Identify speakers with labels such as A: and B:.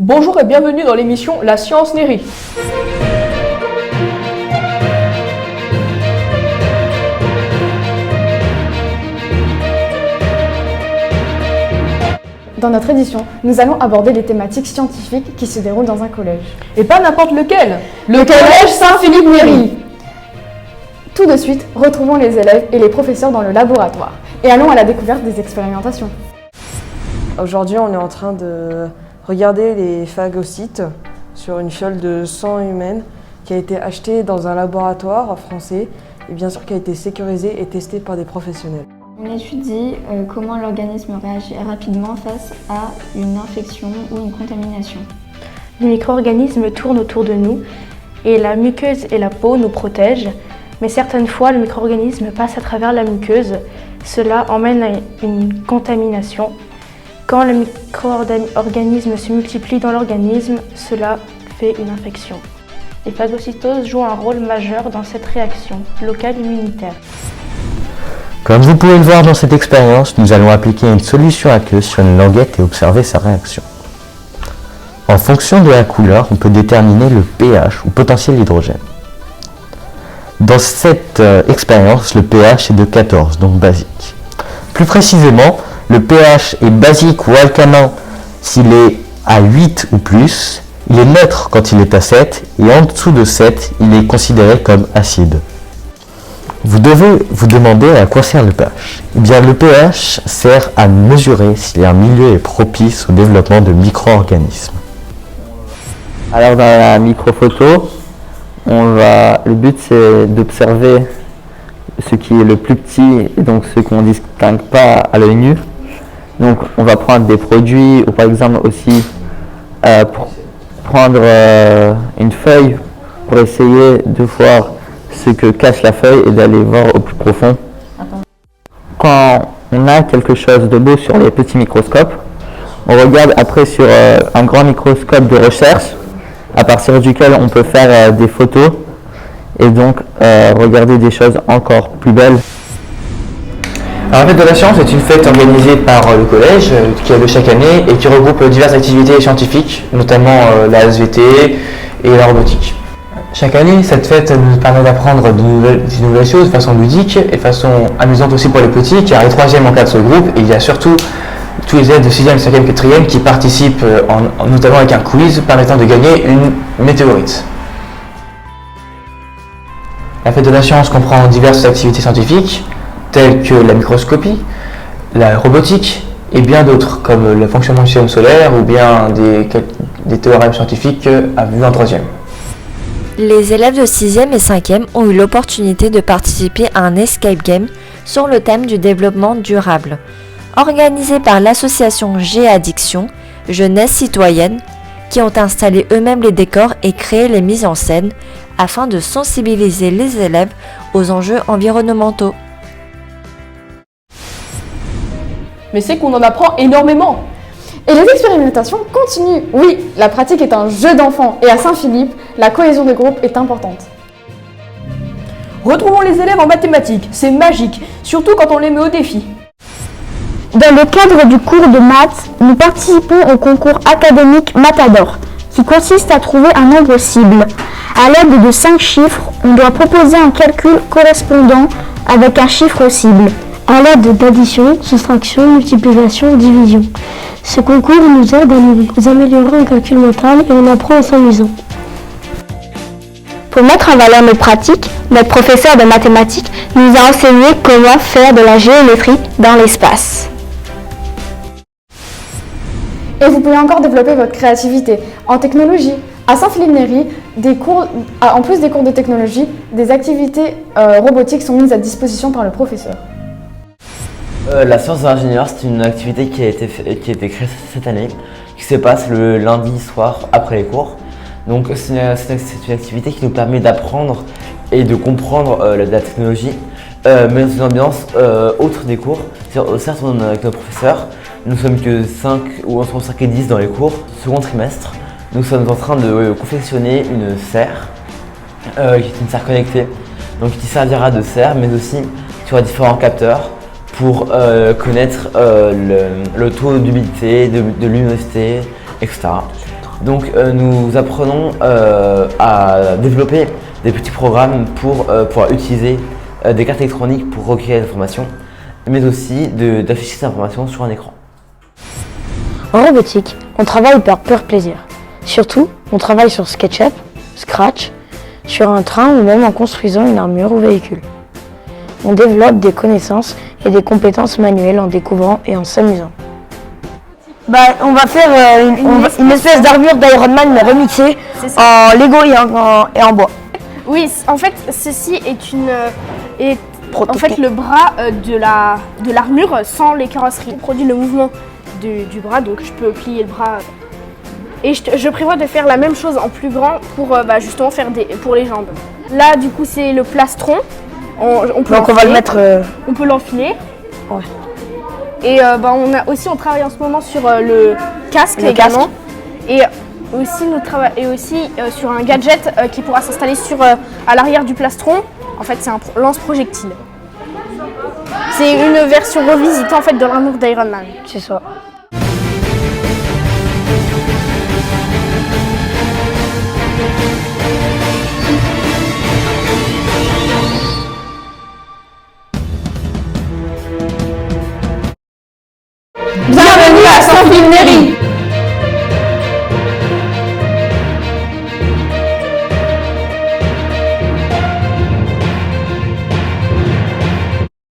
A: Bonjour et bienvenue dans l'émission La Science Néri.
B: Dans notre édition, nous allons aborder les thématiques scientifiques qui se déroulent dans un collège.
A: Et pas n'importe lequel,
B: Le collège Saint-Philippe-Néri. Tout de suite, retrouvons les élèves et les professeurs dans le laboratoire et allons à la découverte des expérimentations.
C: Aujourd'hui, on est en train de regarder les phagocytes sur une fiole de sang humaine qui a été achetée dans un laboratoire français et bien sûr qui a été sécurisée et testée par des professionnels.
D: On étudie comment l'organisme réagit rapidement face à une infection ou une contamination.
E: Les micro-organismes tournent autour de nous et la muqueuse et la peau nous protègent, mais certaines fois le micro-organisme passe à travers la muqueuse. Cela emmène à une contamination. Quand le micro-organisme se multiplie dans l'organisme, cela fait une infection. Les phagocytoses jouent un rôle majeur dans cette réaction locale immunitaire.
F: Comme vous pouvez le voir dans cette expérience, nous allons appliquer une solution aqueuse sur une languette et observer sa réaction. En fonction de la couleur, on peut déterminer le pH ou potentiel d'hydrogène. Dans cette expérience, le pH est de 14, donc basique. Plus précisément, le pH est basique ou alcalin s'il est à 8 ou plus, il est neutre quand il est à 7 et en dessous de 7, il est considéré comme acide. Vous devez vous demander à quoi sert le pH. Eh bien, le pH sert à mesurer si un milieu est propice au développement de micro-organismes.
G: Alors dans la microphoto, le but c'est d'observer ce qui est le plus petit et donc ce qu'on ne distingue pas à l'œil nu. Donc on va prendre des produits ou par exemple aussi prendre une feuille pour essayer de voir ce que cache la feuille et d'aller voir au plus profond. Quand on a quelque chose de beau sur les petits microscopes, on regarde après sur un grand microscope de recherche à partir duquel on peut faire des photos et donc regarder des choses encore plus belles.
H: Alors, la fête de la science est une fête organisée par le collège qui a lieu chaque année et qui regroupe diverses activités scientifiques, notamment la SVT et la robotique. Chaque année, cette fête nous permet d'apprendre de nouvelles choses de façon ludique et de façon amusante aussi pour les petits, car les 3e encadrent ce groupe et il y a surtout tous les élèves de 6e, 5e, 4e qui participent notamment avec un quiz permettant de gagner une météorite. La fête de la science comprend diverses activités scientifiques telles que la microscopie, la robotique et bien d'autres comme le fonctionnement du système solaire ou bien des théorèmes scientifiques à vue en 3e.
I: Les élèves de 6e et 5e ont eu l'opportunité de participer à un escape game sur le thème du développement durable, organisé par l'association G-Addiction, Jeunesse Citoyenne, qui ont installé eux-mêmes les décors et créé les mises en scène afin de sensibiliser les élèves aux enjeux environnementaux.
A: Mais c'est qu'on en apprend énormément.
B: Et les expérimentations continuent. Oui, la pratique est un jeu d'enfant et à Saint-Philippe, la cohésion de groupe est importante.
A: Retrouvons les élèves en mathématiques, c'est magique, surtout quand on les met au défi.
J: Dans le cadre du cours de maths, nous participons au concours académique Matador, qui consiste à trouver un nombre cible. À l'aide de 5 chiffres, on doit proposer un calcul correspondant avec un chiffre cible.
K: À l'aide d'addition, soustraction, multiplication, division. Ce concours nous aide à nous améliorer en calcul mental et on apprend en s'amusant.
J: Pour mettre en valeur nos pratiques, notre professeur de mathématiques nous a enseigné comment faire de la géométrie dans l'espace.
B: Et vous pouvez encore développer votre créativité en technologie. À Saint-Philippe-Néri, en plus des cours de technologie, des activités robotiques sont mises à disposition par le professeur.
L: La science de l'ingénieur, c'est une activité qui a été créée cette année, qui se passe le lundi soir après les cours. Donc c'est une activité qui nous permet d'apprendre et de comprendre la technologie, mais dans une ambiance autre des cours. Certes, on est avec notre professeur, nous sommes que 5 ou entre 5 et 10 dans les cours. Second trimestre, nous sommes en train de confectionner une serre, qui est une serre connectée, donc qui servira de serre, mais aussi sur différents capteurs pour connaître le taux d'humidité, de luminosité, etc. Donc nous apprenons à développer des petits programmes pour pouvoir utiliser des cartes électroniques pour recueillir l'information, mais aussi d'afficher ces informations sur un écran.
K: En robotique, on travaille par pur plaisir. Surtout, on travaille sur SketchUp, Scratch, sur un train ou même en construisant une armure ou véhicule. On développe des connaissances et des compétences manuelles en découvrant et en s'amusant.
J: On va faire une espèce d'armure d'Iron Man mais remixée en Lego et en bois.
M: Oui, en fait, ceci est en fait le bras de l'armure sans les carrosseries. On produit le mouvement du bras, donc je peux plier le bras. Et je prévois de faire la même chose en plus grand pour justement faire pour les jambes. Là, du coup, c'est le plastron. On peut l'enfiler.
J: Ouais.
M: Et on travaille en ce moment sur le casque également. Et aussi, sur un gadget qui pourra s'installer à l'arrière du plastron. En fait, c'est un lance-projectile. C'est une version revisitée en fait de l'armure d'Iron Man.
J: C'est ça.
A: Bienvenue à Saint-Philippe-Néry.